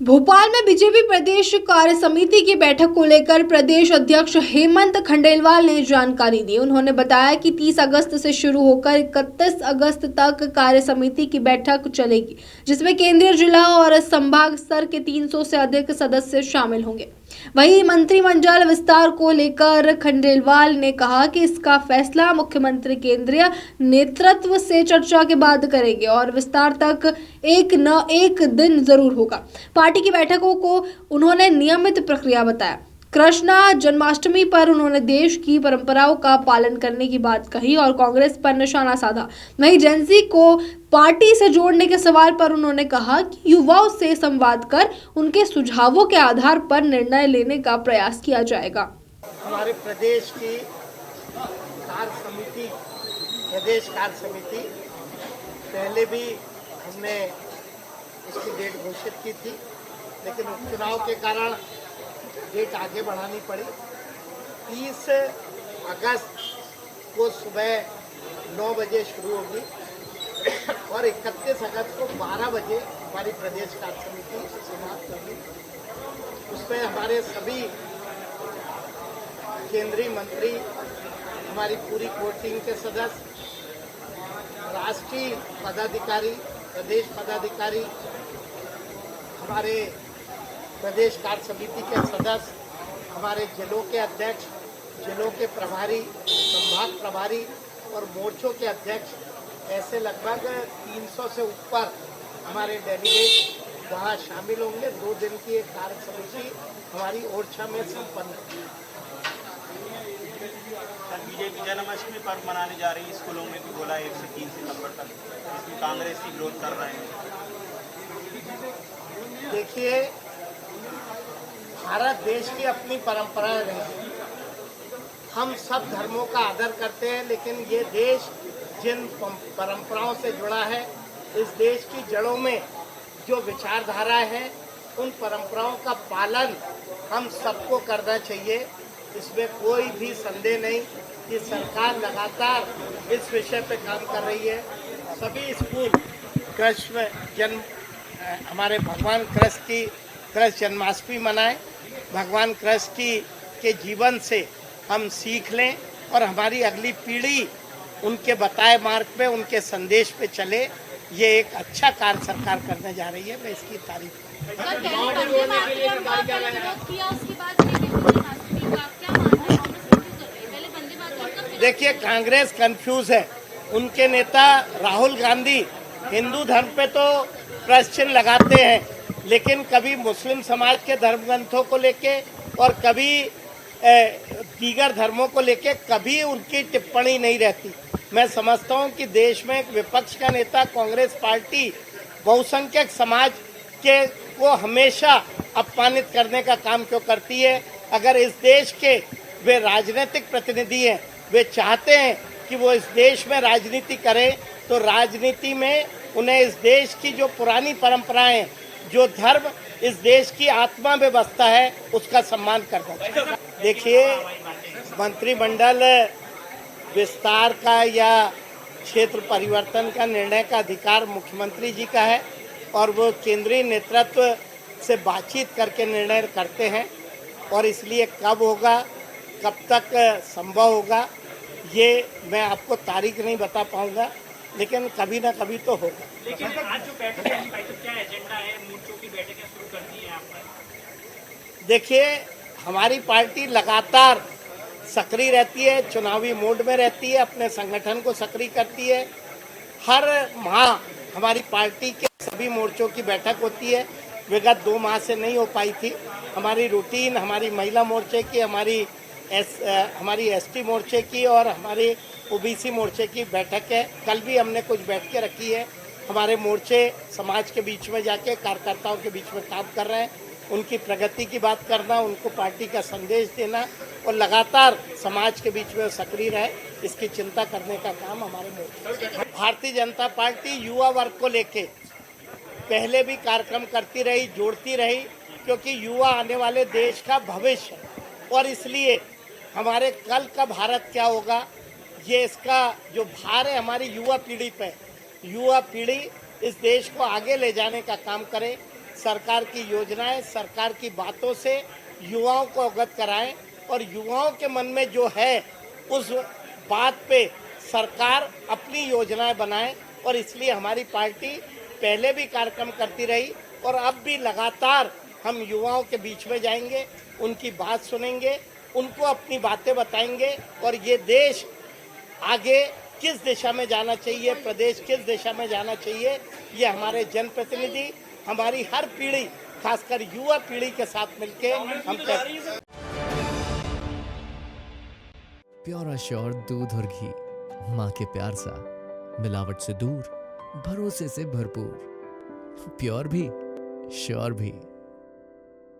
भोपाल में बीजेपी प्रदेश कार्य समिति की बैठक को लेकर प्रदेश अध्यक्ष हेमंत खंडेलवाल ने जानकारी दी। उन्होंने बताया कि 30 अगस्त से शुरू होकर 31 अगस्त तक कार्य समिति की बैठक चलेगी, जिसमें केंद्रीय, जिला और संभाग स्तर के 300 से अधिक सदस्य शामिल होंगे। वहीं मंत्रिमंडल विस्तार को लेकर खंडेलवाल ने कहा कि इसका फैसला मुख्यमंत्री केंद्रीय नेतृत्व से चर्चा के बाद करेंगे और विस्तार तक एक न एक दिन जरूर होगा। पार्टी की बैठकों को उन्होंने नियमित प्रक्रिया बताया। कृष्ण जन्माष्टमी पर उन्होंने देश की परंपराओं का पालन करने की बात कही और कांग्रेस पर निशाना साधा। वहीं जेंजी को पार्टी से जोड़ने के सवाल पर उन्होंने कहा कि युवाओं से संवाद कर उनके सुझावों के आधार पर निर्णय लेने का प्रयास किया जाएगा। हमारे प्रदेश की कार्य समिति, प्रदेश कार्य समिति पहले भी हमने इसकी डेट घोषित की थी, लेकिन उपचुनाव के कारण डेट आगे बढ़ानी पड़ी। 30 अगस्त को सुबह 9 बजे शुरू होगी और 31 अगस्त को 12 बजे हमारी प्रदेश कार्य समिति समाप्त होगी। उसमें हमारे सभी केंद्रीय मंत्री, हमारी पूरी कोर टीम के सदस्य, राष्ट्रीय पदाधिकारी, प्रदेश पदाधिकारी, हमारे प्रदेश कार्य समिति के सदस्य, हमारे जिलों के अध्यक्ष, जिलों के प्रभारी, संभाग प्रभारी और मोर्चों के अध्यक्ष, ऐसे लगभग 300 से ऊपर हमारे डेलीगेट वहाँ शामिल होंगे। 2 दिन की एक कार्य समिति हमारी ओरछा में संपन्न होगी। बीजेपी जन्माष्टमी पर्व मनाने जा रही है, स्कूलों में भी बोला 1 से 3 सितंबर तक, इसमें कांग्रेस की विरोध कर रहे हैं। देखिए, भारत देश की अपनी परंपराएं रही हैं। हम सब धर्मों का आदर करते हैं, लेकिन ये देश जिन परंपराओं से जुड़ा है, इस देश की जड़ों में जो विचारधारा है, उन परंपराओं का पालन हम सबको करना चाहिए। इसमें कोई भी संदेह नहीं कि सरकार लगातार इस विषय पे काम कर रही है। सभी स्कूल कृष्ण जन्म, हमारे भगवान कृष्ण की कृष्ण जन्माष्टमी मनाएं, भगवान कृष्ण के जीवन से हम सीख लें और हमारी अगली पीढ़ी उनके बताए मार्ग पे, उनके संदेश पे चले। ये एक अच्छा कार्य सरकार करने जा रही है, मैं इसकी तारीफ देखिए, कांग्रेस कंफ्यूज है। उनके नेता राहुल गांधी हिंदू धर्म पे तो प्रश्न लगाते हैं, लेकिन कभी मुस्लिम समाज के धर्म ग्रंथों को लेके और कभी दीगर धर्मों को लेके कभी उनकी टिप्पणी नहीं रहती। मैं समझता हूं कि देश में एक विपक्ष का नेता कांग्रेस पार्टी बहुसंख्यक समाज के को हमेशा अपमानित करने का काम क्यों करती है। अगर इस देश के वे राजनीतिक प्रतिनिधि हैं, वे चाहते हैं कि वो इस देश में राजनीति करें, तो राजनीति में उन्हें इस देश की जो पुरानी परंपराएं, जो धर्म इस देश की आत्मा में बसता है, उसका सम्मान करना चाहिए। देखिए, मंत्रिमंडल विस्तार का या क्षेत्र परिवर्तन का निर्णय का अधिकार मुख्यमंत्री जी का है और वो केंद्रीय नेतृत्व से बातचीत करके निर्णय करते हैं, और इसलिए कब होगा, कब तक संभव होगा, ये मैं आपको तारीख नहीं बता पाऊंगा, लेकिन कभी ना कभी तो होगा। लेकिन आज जो बैठक है, क्या एजेंडा है? मोर्चों की बैठकें शुरू कर दी हैं आपने? देखिए, हमारी पार्टी लगातार सक्रिय रहती है, चुनावी मोड में रहती है, अपने संगठन को सक्रिय करती है। हर माह हमारी पार्टी के सभी मोर्चों की बैठक होती है। विगत 2 माह से नहीं हो पाई थी। हमारी रूटीन, हमारी महिला मोर्चे की, हमारी एसटी मोर्चे की और हमारे ओबीसी मोर्चे की बैठक है। कल भी हमने कुछ बैठकें रखी है। हमारे मोर्चे समाज के बीच में जाके कार्यकर्ताओं के बीच में काम कर रहे हैं, उनकी प्रगति की बात करना, उनको पार्टी का संदेश देना और लगातार समाज के बीच में सक्रिय रहे, इसकी चिंता करने का काम हमारे मोर्चे। भारतीय जनता पार्टी युवा वर्ग को लेके पहले भी कार्यक्रम करती रही, जोड़ती रही, क्योंकि युवा आने वाले देश का भविष्य है और इसलिए हमारे कल का भारत क्या होगा, ये इसका जो भार है हमारी युवा पीढ़ी पे, युवा पीढ़ी इस देश को आगे ले जाने का काम करे, सरकार की योजनाएं, सरकार की बातों से युवाओं को अवगत कराएं और युवाओं के मन में जो है उस बात पे सरकार अपनी योजनाएं बनाए। और इसलिए हमारी पार्टी पहले भी कार्यक्रम करती रही और अब भी लगातार हम युवाओं के बीच में जाएंगे, उनकी बात सुनेंगे, उनको अपनी बातें बताएंगे और ये देश आगे किस दिशा में जाना चाहिए, प्रदेश किस दिशा में जाना चाहिए, ये हमारे जनप्रतिनिधि, हमारी हर पीढ़ी, खासकर युवा पीढ़ी के साथ मिलके हम तय। प्योर श्योर दूध और घी, माँ के प्यार सा, मिलावट से दूर, भरोसे से भरपूर, प्योर भी श्योर भी।